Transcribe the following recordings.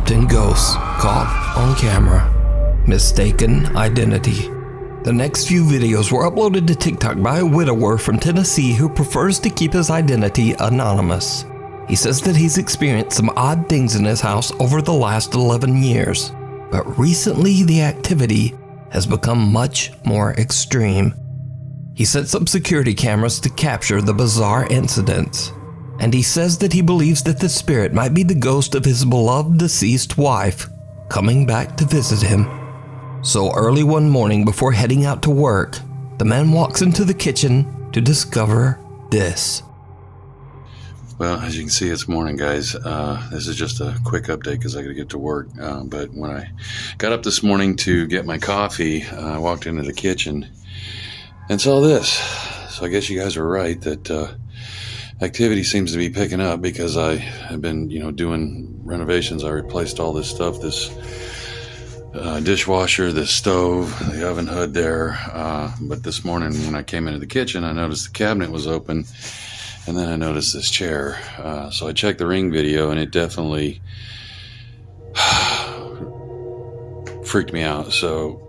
adopting ghosts caught on camera. Mistaken identity. The next few videos were uploaded to TikTok by a widower from Tennessee who prefers to keep his identity anonymous. He says that he's experienced some odd things in his house over the last 11 years, but recently the activity has become much more extreme. He sets up security cameras to capture the bizarre incidents, and he says that he believes that the spirit might be the ghost of his beloved deceased wife coming back to visit him. So early one morning before heading out to work, the man walks into the kitchen to discover this. Well, as you can see, it's morning, guys. This is just a quick update because I got to get to work. But when I got up this morning to get my coffee, I walked into the kitchen and saw this. So I guess you guys are right that activity seems to be picking up because I have been, doing renovations. I replaced all this stuff, this dishwasher, this stove, the oven hood there. But this morning when I came into the kitchen, I noticed the cabinet was open. And then I noticed this chair. So I checked the Ring video, and it definitely freaked me out. So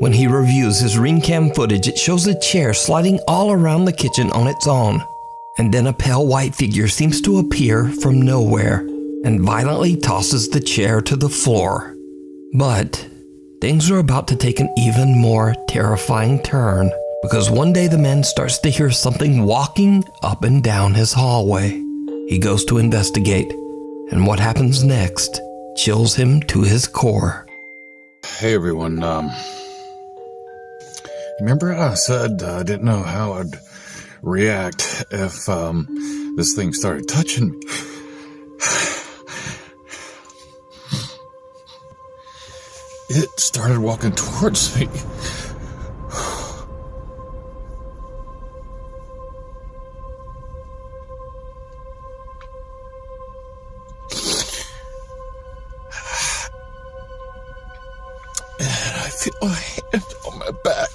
When he reviews his Ring cam footage, it shows a chair sliding all around the kitchen on its own. And then a pale white figure seems to appear from nowhere and violently tosses the chair to the floor. But things are about to take an even more terrifying turn, because one day the man starts to hear something walking up and down his hallway. He goes to investigate, and what happens next chills him to his core. Hey everyone, remember I said I didn't know how I'd react if this thing started touching me? It started walking towards me. And I feel a hand on my back.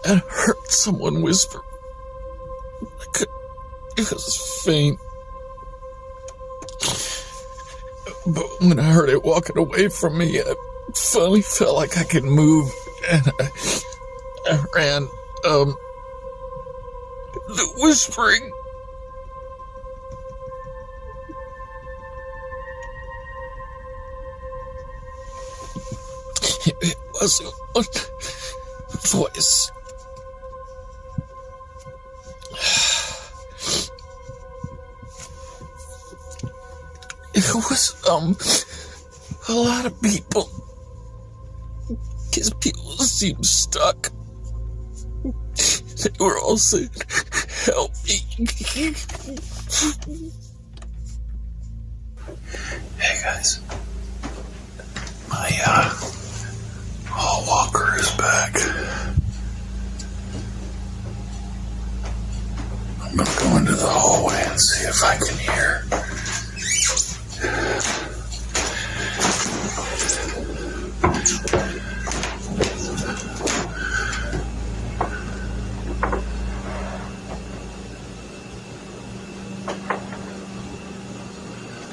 And I heard someone whisper. It was faint. But when I heard it walking away from me, I finally felt like I could move. And I ran, the whispering. It wasn't one voice. It was, a lot of people. Because people seemed stuck. They were all saying, help me. Hey guys. My, hall walker is back. I'm gonna go into the hallway and see if I can hear.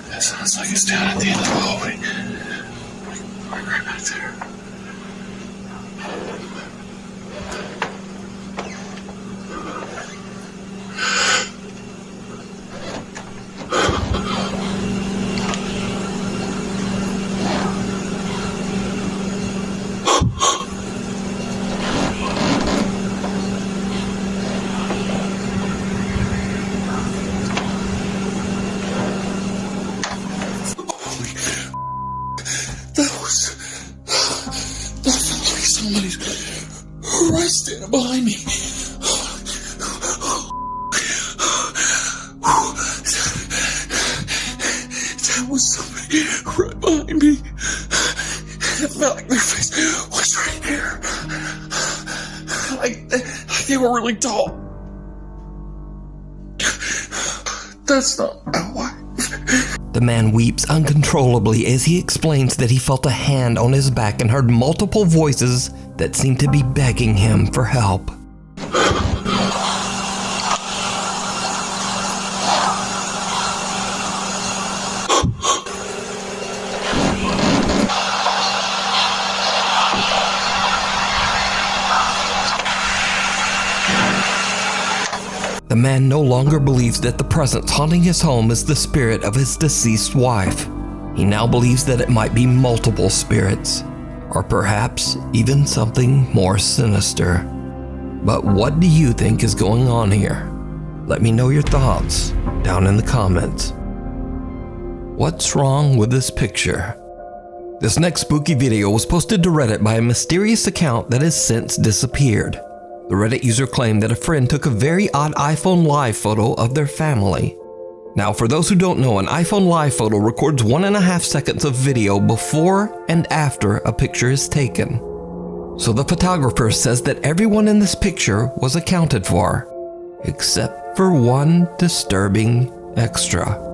It sounds like it's down at the end of the hallway. Right back there. was somebody right behind me. It felt like their face was right here. Like they were really tall. That's not my wife. The man weeps uncontrollably as he explains that he felt a hand on his back and heard multiple voices that seemed to be begging him for help. The man no longer believes that the presence haunting his home is the spirit of his deceased wife. He now believes that it might be multiple spirits, or perhaps even something more sinister. But what do you think is going on here? Let me know your thoughts down in the comments. What's wrong with this picture? This next spooky video was posted to Reddit by a mysterious account that has since disappeared. The Reddit user claimed that a friend took a very odd iPhone Live photo of their family. Now, for those who don't know, an iPhone Live photo records 1.5 seconds of video before and after a picture is taken. So the photographer says that everyone in this picture was accounted for, except for one disturbing extra.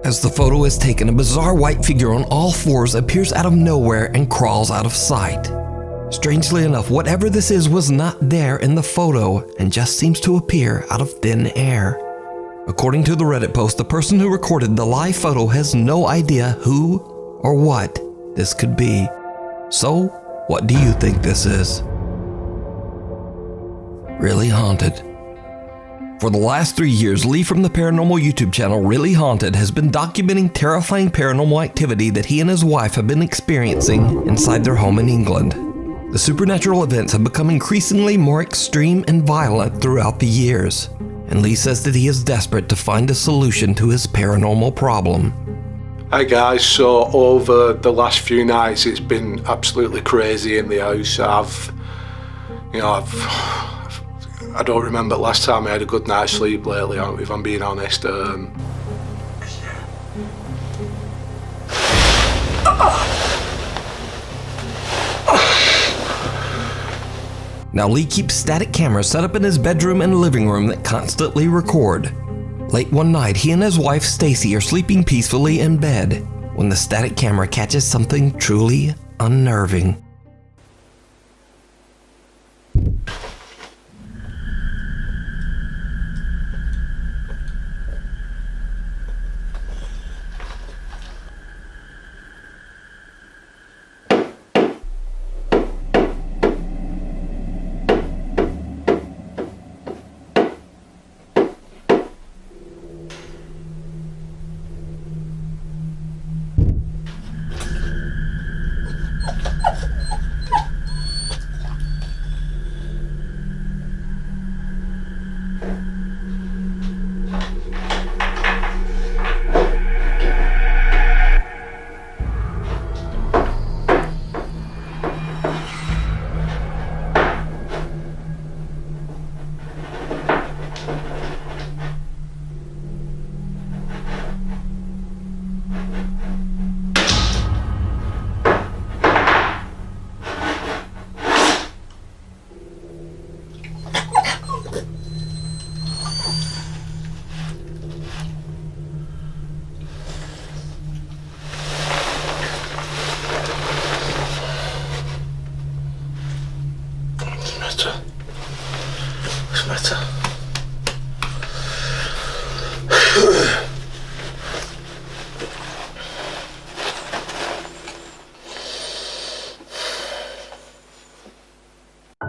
As the photo is taken, a bizarre white figure on all fours appears out of nowhere and crawls out of sight. Strangely enough, whatever this is was not there in the photo and just seems to appear out of thin air. According to the Reddit post, the person who recorded the live photo has no idea who or what this could be. So, what do you think this is? Really Haunted. For the last 3 years, Lee from the paranormal YouTube channel Really Haunted has been documenting terrifying paranormal activity that he and his wife have been experiencing inside their home in England. The supernatural events have become increasingly more extreme and violent throughout the years, and Lee says that he is desperate to find a solution to his paranormal problem. Hi guys, so over the last few nights it's been absolutely crazy in the house. I don't remember the last time I had a good night's sleep lately, if I'm being honest. Now Lee keeps static cameras set up in his bedroom and living room that constantly record. Late one night, he and his wife Stacy are sleeping peacefully in bed when the static camera catches something truly unnerving.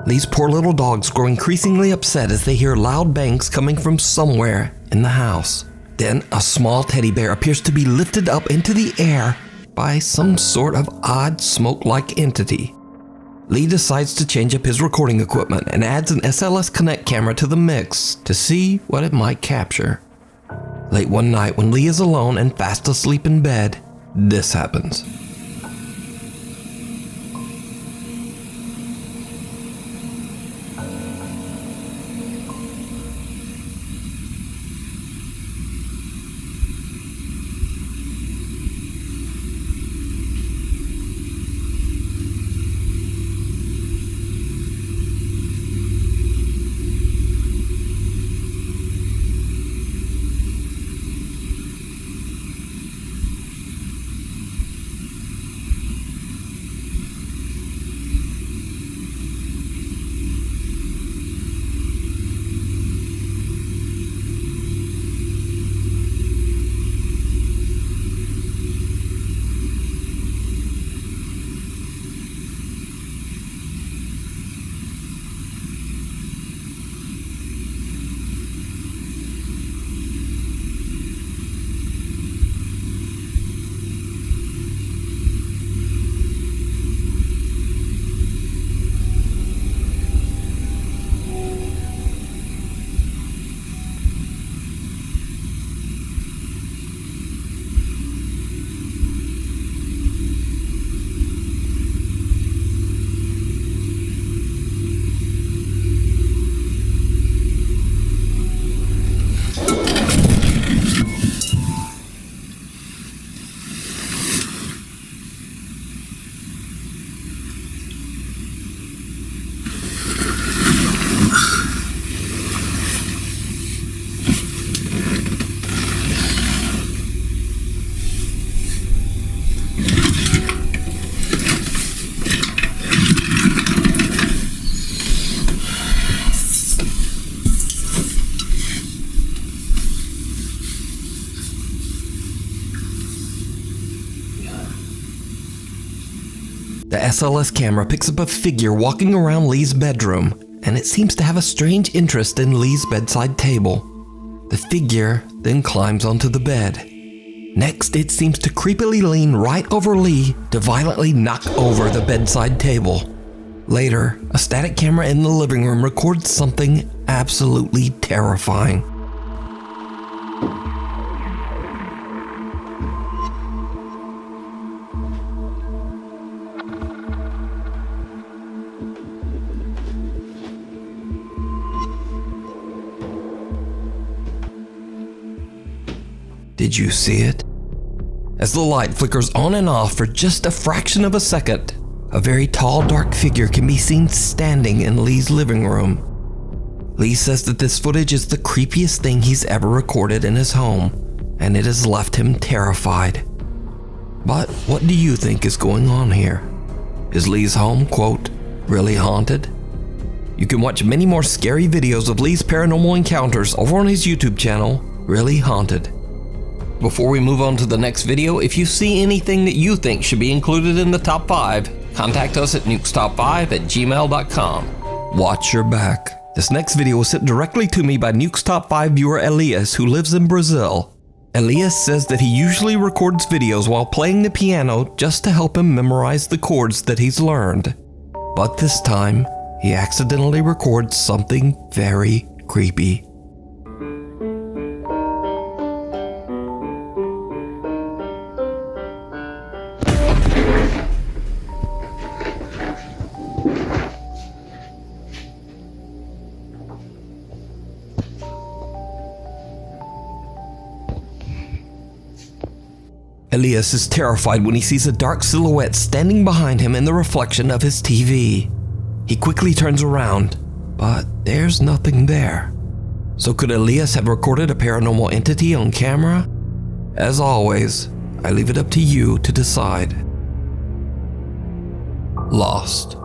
These poor little dogs grow increasingly upset as they hear loud bangs coming from somewhere in the house. Then a small teddy bear appears to be lifted up into the air by some sort of odd smoke-like entity. Lee decides to change up his recording equipment and adds an SLS Connect camera to the mix to see what it might capture. Late one night when Lee is alone and fast asleep in bed, this happens. The SLS camera picks up a figure walking around Lee's bedroom, and it seems to have a strange interest in Lee's bedside table. The figure then climbs onto the bed. Next, it seems to creepily lean right over Lee to violently knock over the bedside table. Later, a static camera in the living room records something absolutely terrifying. Did you see it? As the light flickers on and off for just a fraction of a second, a very tall, dark figure can be seen standing in Lee's living room. Lee says that this footage is the creepiest thing he's ever recorded in his home, and it has left him terrified. But what do you think is going on here? Is Lee's home, quote, really haunted? You can watch many more scary videos of Lee's paranormal encounters over on his YouTube channel, Really Haunted. Before we move on to the next video, if you see anything that you think should be included in the top 5, contact us at nukestop5@gmail.com. Watch your back. This next video was sent directly to me by Nuke's Top 5 viewer Elias, who lives in Brazil. Elias says that he usually records videos while playing the piano just to help him memorize the chords that he's learned. But this time, he accidentally records something very creepy. Elias is terrified when he sees a dark silhouette standing behind him in the reflection of his TV. He quickly turns around, but there's nothing there. So could Elias have recorded a paranormal entity on camera? As always, I leave it up to you to decide. Lost.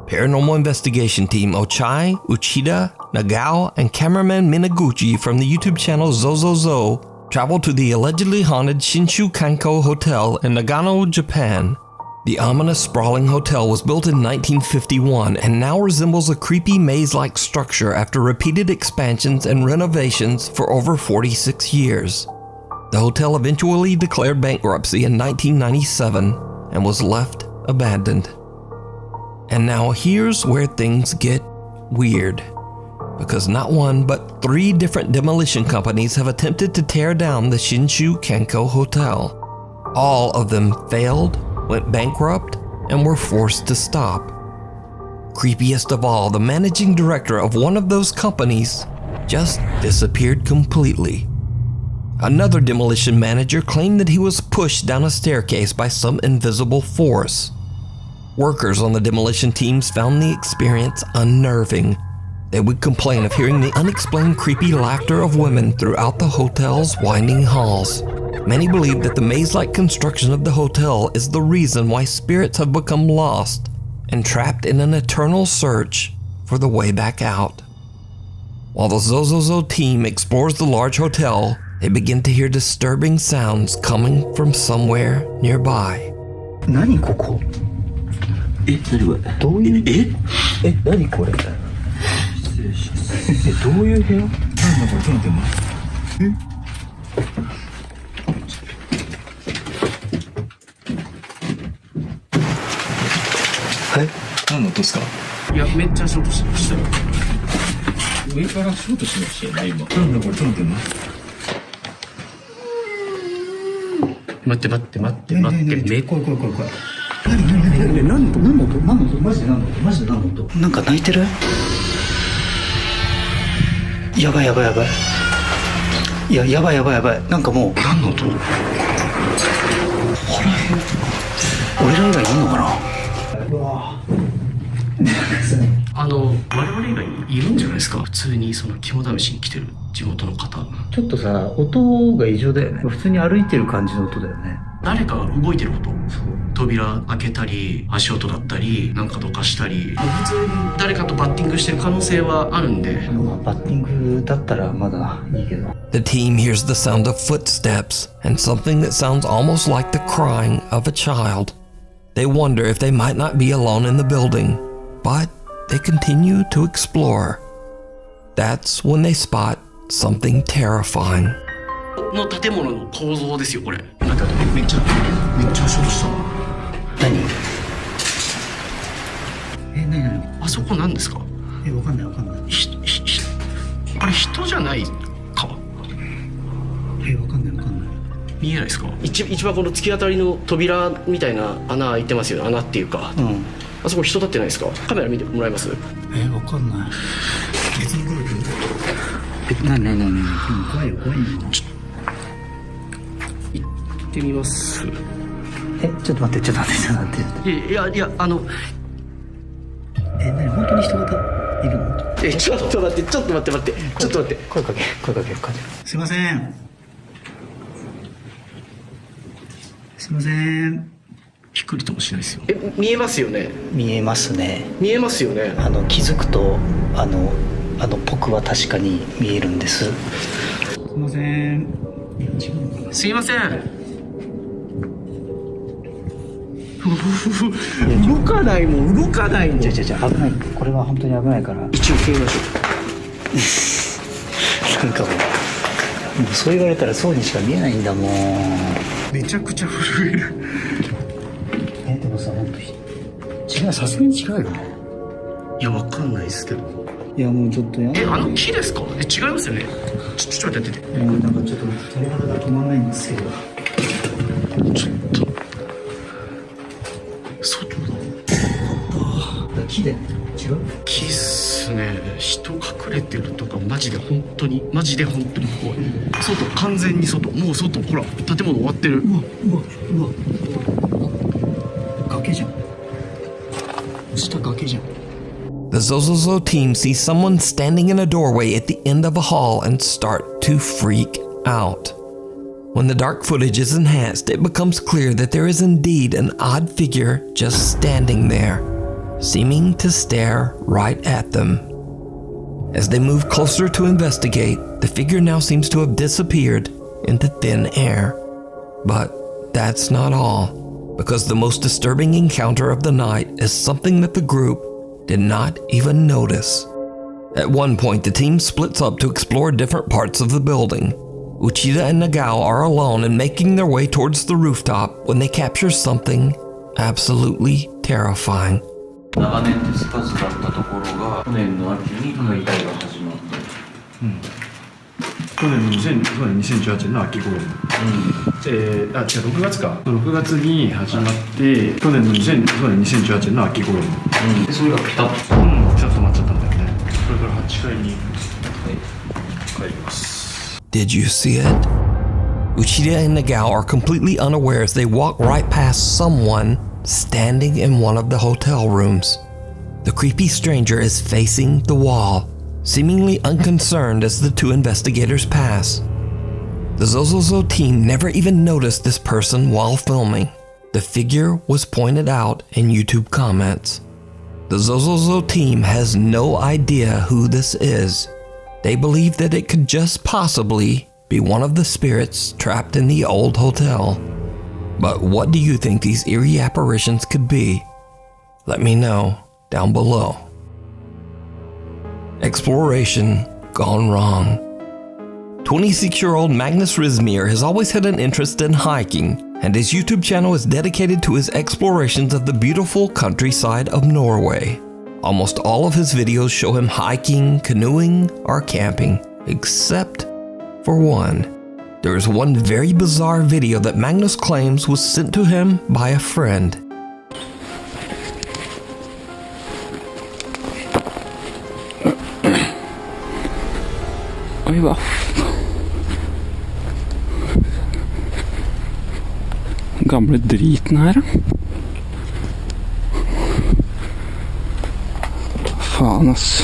Paranormal investigation team Ochai, Uchida, Nagao, and cameraman Minaguchi from the YouTube channel Zozozo traveled to the allegedly haunted Shinshu Kanko Hotel in Nagano, Japan. The ominous, sprawling hotel was built in 1951 and now resembles a creepy maze-like structure after repeated expansions and renovations for over 46 years. The hotel eventually declared bankruptcy in 1997 and was left abandoned. And now here's where things get weird. Because not one but 3 different demolition companies have attempted to tear down the Shinshu Kanko Hotel. All of them failed, went bankrupt, and were forced to stop. Creepiest of all, the managing director of one of those companies just disappeared completely. Another demolition manager claimed that he was pushed down a staircase by some invisible force. Workers on the demolition teams found the experience unnerving. They would complain of hearing the unexplained creepy laughter of women throughout the hotel's winding halls. Many believe that the maze-like construction of the hotel is the reason why spirits have become lost and trapped in an eternal search for the way back out. While the Zozozo team explores the large hotel, they begin to hear disturbing sounds coming from somewhere nearby. 何ここ何これどういう何これ失礼しますどういう部屋なんだこれどうなってんのはい何の音ですかいやめっちゃショートしましたよ上からショートしましたよね今なんだこれどうなってんの待って怖い何の音マジで何の音なんか泣いてるやばいいややばいなんかもう何の音俺ら以外いんのかな我々以外にいるんじゃないですか普通にその肝試しに来てる地元の方ちょっとさ音が異常だよね普通に歩いてる感じの音だよね誰かが動いてる音扉開けたり足音だったりなんかどかしたり普通に誰かとバッティングしてる可能性はあるんでバッティングだったらまだいいけど The team hears the sound of footsteps and something that sounds almost like the crying of a child. They wonder if they might not be alone in the building, but they continue to explore. That's when they spot something terrifying. の建物の構造ですよこれ。めっちゃショートした。何？何？あそこなんですか？わかんない。あれ人じゃないか？わかんない。見えないですか？一番この突き当たりの扉みたいな穴開いてますよね。穴っていうか。うん。あそこ人立ってないですか？カメラ見てもらえます？わかんない。別に来る。何？怖いよ。行ってみます。ちょっと待って。いや何本当に人がいるの？ちょっと待って。声かけ。すいません。びっくりともしないですよ。見えますよね。見えますね。気づくと僕は確かに見えるんです。すいません。動かないの。じゃ危ない。これは本当に危ないから。一応決めましょなんかもうそう言われたらそうにしか見えないんだもん。めちゃくちゃ震える。でもさ本当違うさすがに違うよね。いやわかんないですけど。いやもうちょっと木ですか？違いますよね。ちょっと待って。なんかちょっと鳥肌が止まらないんですけど。ちょっと外だ。木で違う？木っすね。人隠れてるとかマジで本当に怖い。外完全に外。もう外ほら建物終わってる。うわ崖じゃん。下崖じゃん。The Zozozo team sees someone standing in a doorway at the end of a hall and start to freak out. When the dark footage is enhanced, it becomes clear that there is indeed an odd figure just standing there, seeming to stare right at them. As they move closer to investigate, the figure now seems to have disappeared into thin air. But that's not all, because the most disturbing encounter of the night is something that the group did not even notice. At one point, the team splits up to explore different parts of the building. Uchida and Nagao are alone and making their way towards the rooftop when they capture something absolutely terrifying. 長年手つかずだったところが去年の秋に解体が始まった。去年の2018年の秋頃に、違う6月か6月に始まって去年の2018年の秋頃に、でそれがピタッとピタッと待っちゃったんだよね。これから8階に帰ります。 Did you see it? Uchida and Nagao are completely unaware as they walk right past someone standing in one of the hotel rooms. The creepy stranger is facing the wall, seemingly unconcerned as the two investigators pass. The Zozozo team never even noticed this person while filming. The figure was pointed out in YouTube comments. The Zozozo team has no idea who this is. They believe that it could just possibly be one of the spirits trapped in the old hotel. But what do you think these eerie apparitions could be? Let me know down below. Exploration gone wrong. 26-year-old Magnus Rizmir has always had an interest in hiking, and his YouTube channel is dedicated to his explorations of the beautiful countryside of Norway. Almost all of his videos show him hiking, canoeing, or camping, except for one. There is one very bizarre video that Magnus claims was sent to him by a friend. Oi hva? Gamle driten her, da. Faen, ass.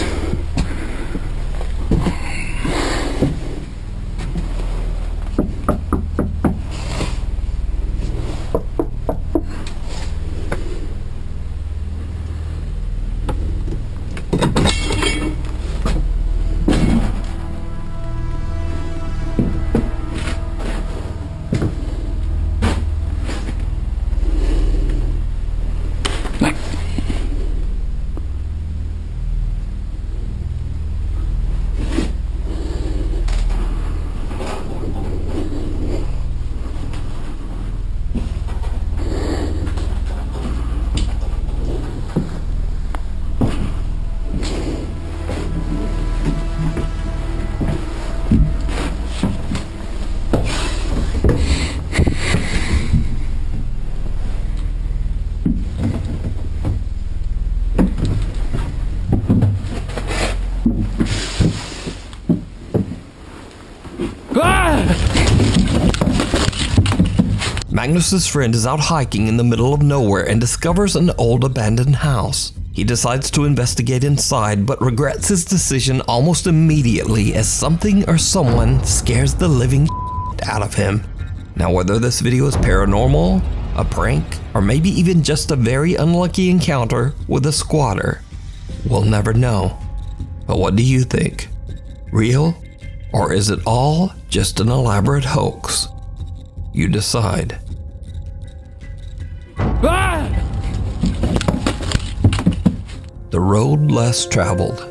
Magnus's friend is out hiking in the middle of nowhere and discovers an old abandoned house. He decides to investigate inside but regrets his decision almost immediately as something or someone scares the living out of him. Now whether this video is paranormal, a prank, or maybe even just a very unlucky encounter with a squatter, we'll never know. But what do you think? Real? Or is it all just an elaborate hoax? You decide. The road less traveled.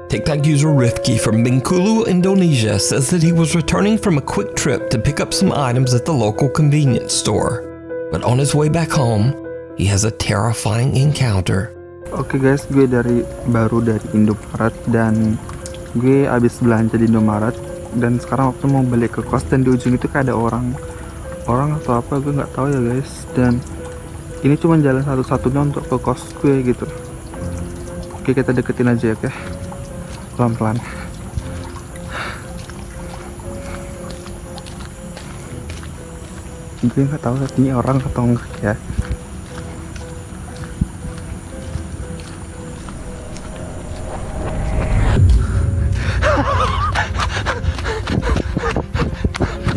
TikTok user Rifki from Bengkulu, Indonesia says that he was returning from a quick trip to pick up some items at the local convenience store. But on his way back home, he has a terrifying encounter. Oke guys, gue baru dari Indomaret dan gue abis belanja di Indomaret dan sekarang waktu mau balik ke kos dan di ujung itu kayak ada orang atau apa gue nggak tahu ya guys, dan ini cuma jalan satu-satunya untuk ke kos gue gitu. Oke, kita deketin aja ya, oke, pelan-pelan. Gue nggak tahu ini orang atau enggak ya.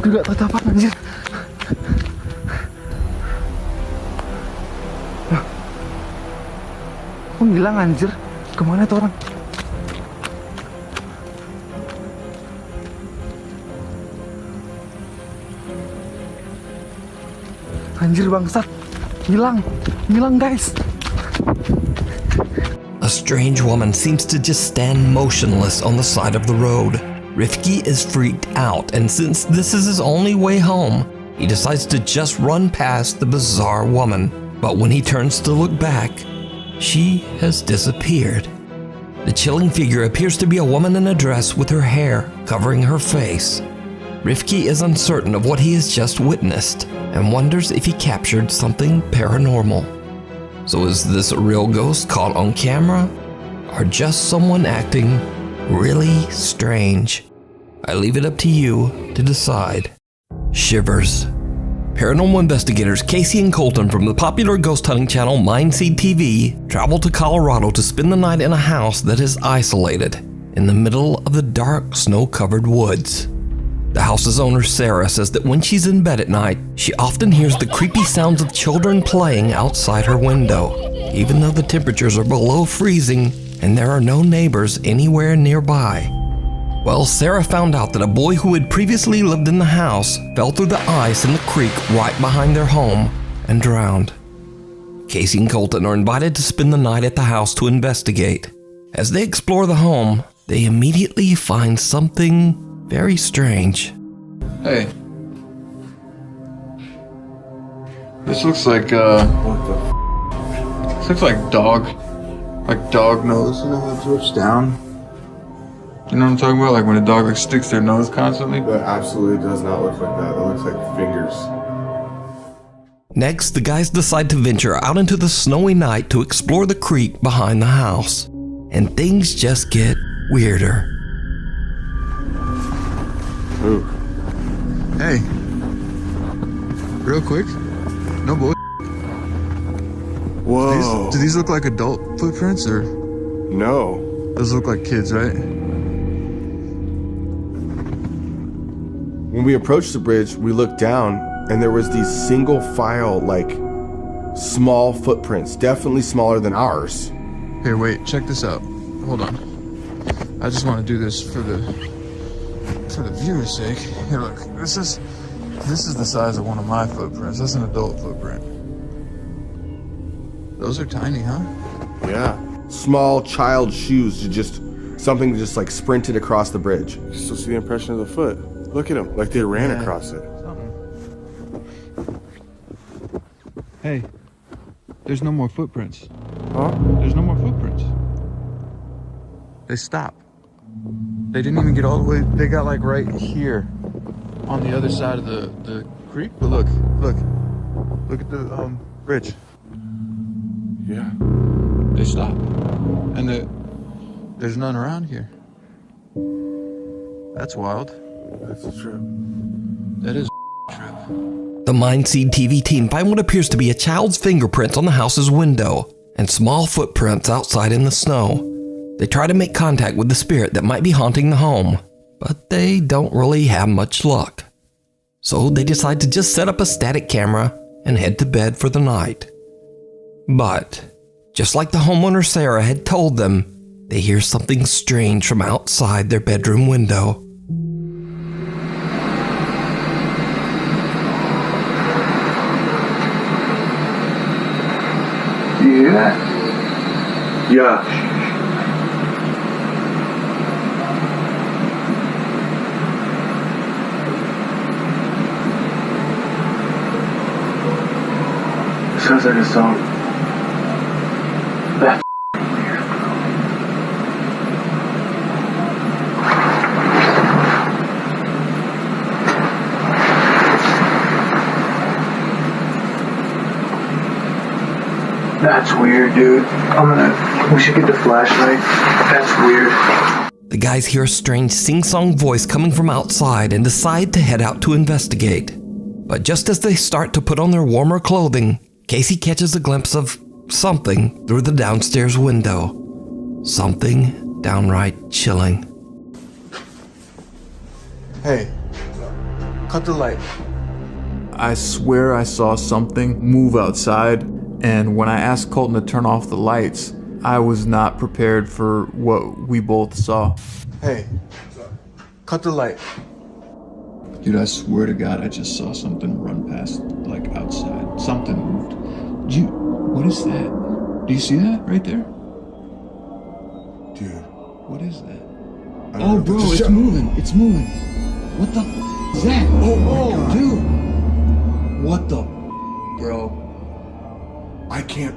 Gue gak tahu apa anjir. Kok ngilang anjir? Kemana tuh orang? Anjir bangsat. Hilang guys. A strange woman seems to just stand motionless on the side of the road. Rifki is freaked out, and since this is his only way home, he decides to just run past the bizarre woman. But when he turns to look back, she has disappeared. The chilling figure appears to be a woman in a dress with her hair covering her face. Rifki is uncertain of what he has just witnessed and wonders if he captured something paranormal. So is this a real ghost caught on camera, or just someone acting really strange? I leave it up to you to decide. Shivers. Paranormal investigators Casey and Colton from the popular ghost hunting channel Mindseed TV travel to Colorado to spend the night in a house that is isolated in the middle of the dark, snow-covered woods. The house's owner, Sarah, says that when she's in bed at night, she often hears the creepy sounds of children playing outside her window, even though the temperatures are below freezing and there are no neighbors anywhere nearby. Well, Sarah found out that a boy who had previously lived in the house fell through the ice in the creek right behind their home and drowned. Casey and Colton are invited to spend the night at the house to investigate. As they explore the home, they immediately find something very strange. Hey. This looks like, this looks like dog nose, you know, how it drips down. You know what I'm talking about? Like when a dog like sticks their nose constantly? That absolutely does not look like that. That looks like fingers. Next, the guys decide to venture out into the snowy night to explore the creek behind the house. And things just get weirder. Ooh. Hey. Real quick. No bull. Whoa. Do these look like adult footprints or? No. Those look like kids, right? When we approached the bridge, we looked down and there was these single file, like, small footprints, definitely smaller than ours. Here, wait, check this out. Hold on. I just want to do this for the viewer's sake. Here, look, this is the size of one of my footprints. That's an adult footprint. Those are tiny, huh? Yeah. Small child shoes, something just like sprinted across the bridge. You still see the impression of the foot. Look at them, like they ran across it. Hey, there's no more footprints. Huh? There's no more footprints. They stopped. They didn't even get all the way. They got like right here on the other side of the creek. But look at the bridge. Yeah. They stopped. And there's none around here. That's wild. That's a trip. That is a trip. The Mindseed TV team find what appears to be a child's fingerprints on the house's window and small footprints outside in the snow. They try to make contact with the spirit that might be haunting the home, but they don't really have much luck. So they decide to just set up a static camera and head to bed for the night. But, just like the homeowner Sarah had told them, they hear something strange from outside their bedroom window. Do you hear that? Yeah. Sounds like a song. That's weird, bro. That's weird, dude. We should get the flashlight. That's weird. The guys hear a strange sing-song voice coming from outside and decide to head out to investigate. But just as they start to put on their warmer clothing, Casey catches a glimpse of something through the downstairs window. Something downright chilling. Hey, cut the light. I swear I saw something move outside, and when I asked Colton to turn off the lights, I was not prepared for what we both saw. Hey, cut the light. Dude, I swear to God, I just saw something run past, like, outside. Something moved. What is that? Do you see that right there? Dude. What is that? Oh, bro, it's moving. It's moving. What the is that? Oh, dude. What the bro? I can't.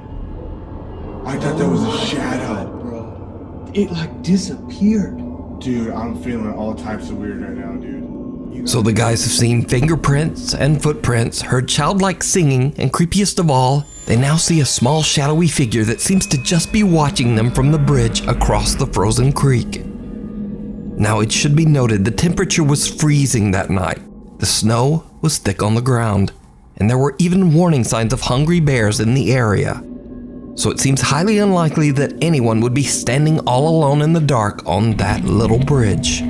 I thought that was a shadow. Bro. It like disappeared. Dude, I'm feeling all types of weird right now, dude. So the guys have seen fingerprints and footprints, heard childlike singing, and creepiest of all, they now see a small shadowy figure that seems to just be watching them from the bridge across the frozen creek. Now it should be noted the temperature was freezing that night. The snow was thick on the ground, and there were even warning signs of hungry bears in the area. So it seems highly unlikely that anyone would be standing all alone in the dark on that little bridge.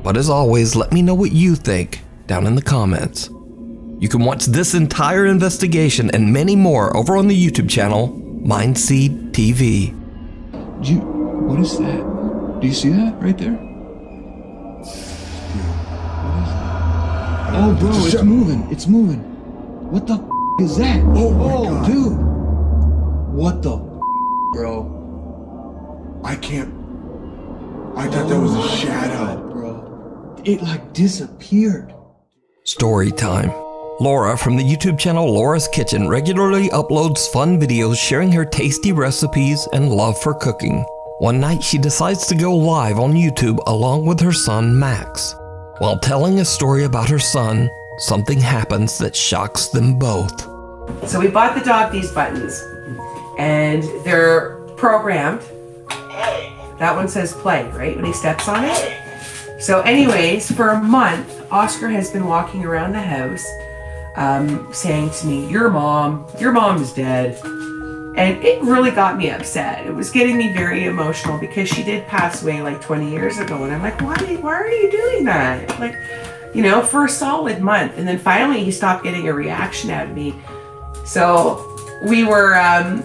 But as always, let me know what you think down in the comments. You can watch this entire investigation and many more over on the YouTube channel, Mindseed TV. What is that? Do you see that right there? Oh, bro, it's moving. It's moving. What the is that? Oh, dude. What the bro? I thought that was a shadow. Bro. It like disappeared. Story time. Laura from the YouTube channel Laura's Kitchen regularly uploads fun videos sharing her tasty recipes and love for cooking. One night she decides to go live on YouTube along with her son Max. While telling a story about her son, something happens that shocks them both. So we bought the dog these buttons, and they're programmed. That one says play, right, when he steps on it? So anyways, for a month, Oscar has been walking around the house saying to me, your mom is dead. And it really got me upset. It was getting me very emotional because she did pass away like 20 years ago. And I'm like, why are you doing that? Like, you know, for a solid month. And then finally he stopped getting a reaction out of me. So we were at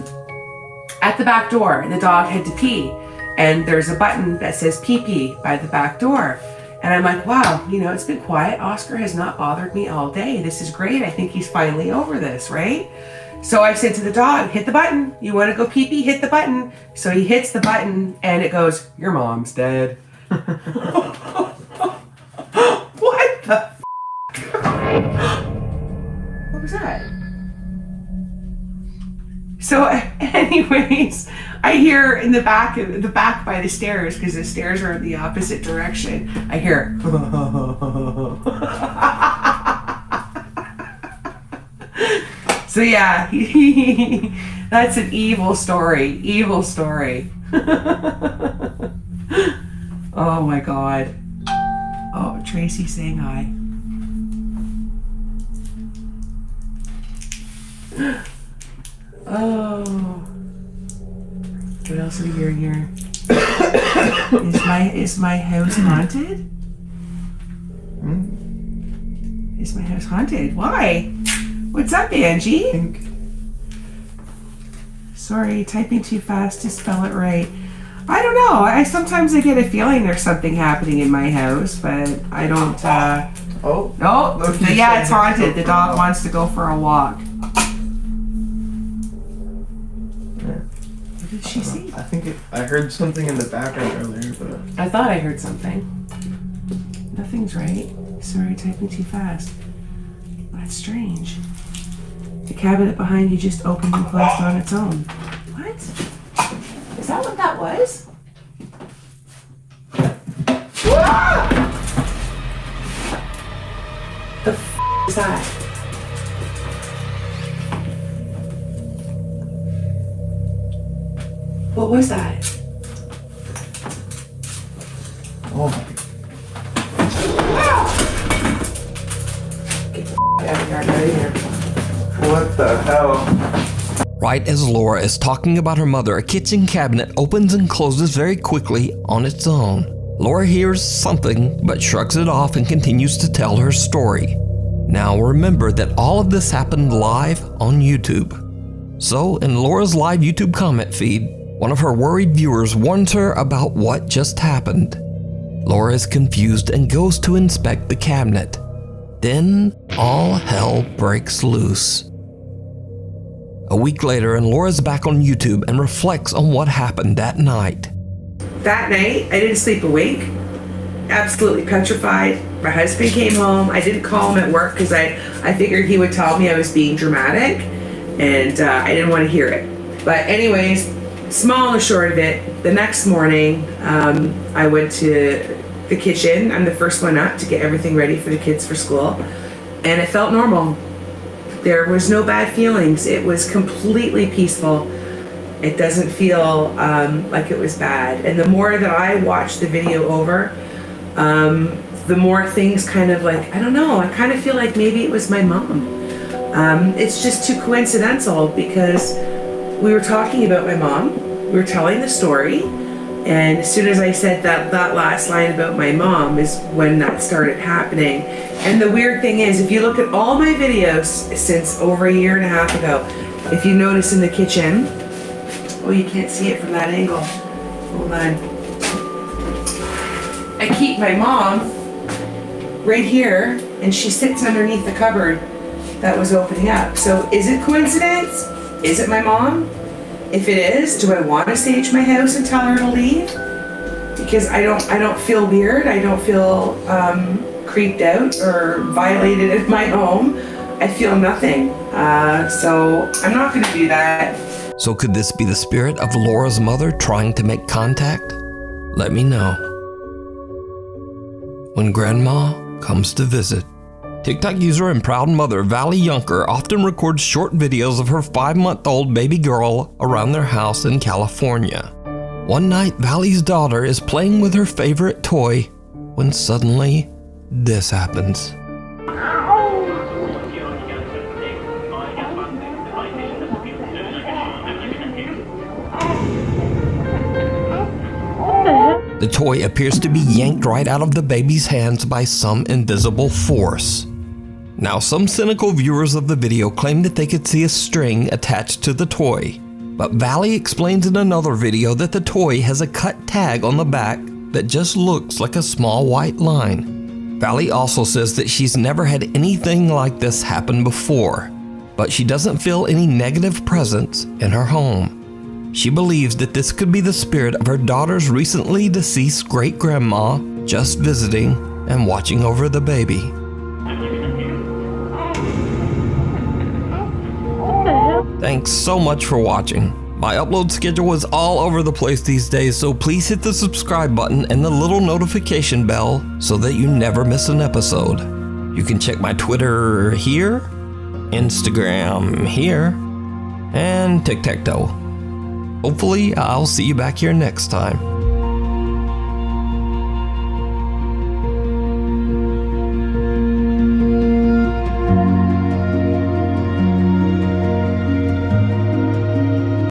the back door and the dog had to pee. And there's a button that says pee pee by the back door. And I'm like, wow, you know, it's been quiet. Oscar has not bothered me all day. This is great. I think he's finally over this, right? So I said to the dog, hit the button. You want to go pee pee? Hit the button. So he hits the button and it goes, your mom's dead. What the What was that? So anyways, I hear in the back by the stairs, because the stairs are in the opposite direction, I hear So yeah, that's an evil story. Oh my God. Oh, Tracy saying hi. Oh. What else are we hearing here? Is my house haunted? Is my house haunted? Why? What's up, Angie? Sorry, typing too fast to spell it right. I don't know. Sometimes I get a feeling there's something happening in my house, but I don't. Oh. No. Yeah, it's haunted. The dog wants to go for a walk. What did she see? I think I heard something in the background earlier, but I thought I heard something. Nothing's right. Sorry, typing too fast. That's strange. The cabinet behind you just opened and closed on its own. What? Is that what that was? Ah! The f is that? What was that? oh, Get the f out of here, I'm out of here. what the hell? Right as Laura is talking about her mother, a kitchen cabinet opens and closes very quickly on its own. Laura hears something, but shrugs it off and continues to tell her story. Now remember that all of this happened live on YouTube. So in Laura's live YouTube comment feed, one of her worried viewers warns her about what just happened. Laura is confused and goes to inspect the cabinet. Then all hell breaks loose. A week later, and Laura's back on YouTube and reflects on what happened that night. That night, I didn't sleep a wink. Absolutely petrified. My husband came home. I didn't call him at work because I figured he would tell me I was being dramatic, and I didn't want to hear it. But anyways, small and short of it, the next morning, I went to the kitchen. I'm the first one up to get everything ready for the kids for school. And it felt normal. There was no bad feelings. It was completely peaceful. It doesn't feel like it was bad. And the more that I watched the video over, the more things kind of like, I don't know, I kind of feel like maybe it was my mom. It's just too coincidental because we were talking about my mom. We were telling the story. And as soon as I said that last line about my mom is when that started happening. And the weird thing is, if you look at all my videos since over a year and a half ago, if you notice in the kitchen, oh, you can't see it from that angle. Hold on. I keep my mom right here, and she sits underneath the cupboard that was opening up. So is it coincidence? Is it my mom? If it is, do I want to stage my house and tell her to leave? Because I don't feel weird. I don't feel creeped out or violated in my home. I feel nothing. So I'm not going to do that. So could this be the spirit of Laura's mother trying to make contact? Let me know. When Grandma comes to visit. TikTok user and proud mother Valley Yunker often records short videos of her 5-month-old baby girl around their house in California. One night, Valley's daughter is playing with her favorite toy when suddenly this happens. The toy appears to be yanked right out of the baby's hands by some invisible force. Now, some cynical viewers of the video claim that they could see a string attached to the toy, but Valley explains in another video that the toy has a cut tag on the back that just looks like a small white line. Valley also says that she's never had anything like this happen before, but she doesn't feel any negative presence in her home. She believes that this could be the spirit of her daughter's recently deceased great-grandma just visiting and watching over the baby. Thanks so much for watching. My upload schedule is all over the place these days, so please hit the subscribe button and the little notification bell so that you never miss an episode. You can check my Twitter here, Instagram here, and tic-tac-toe. Hopefully, I'll see you back here next time.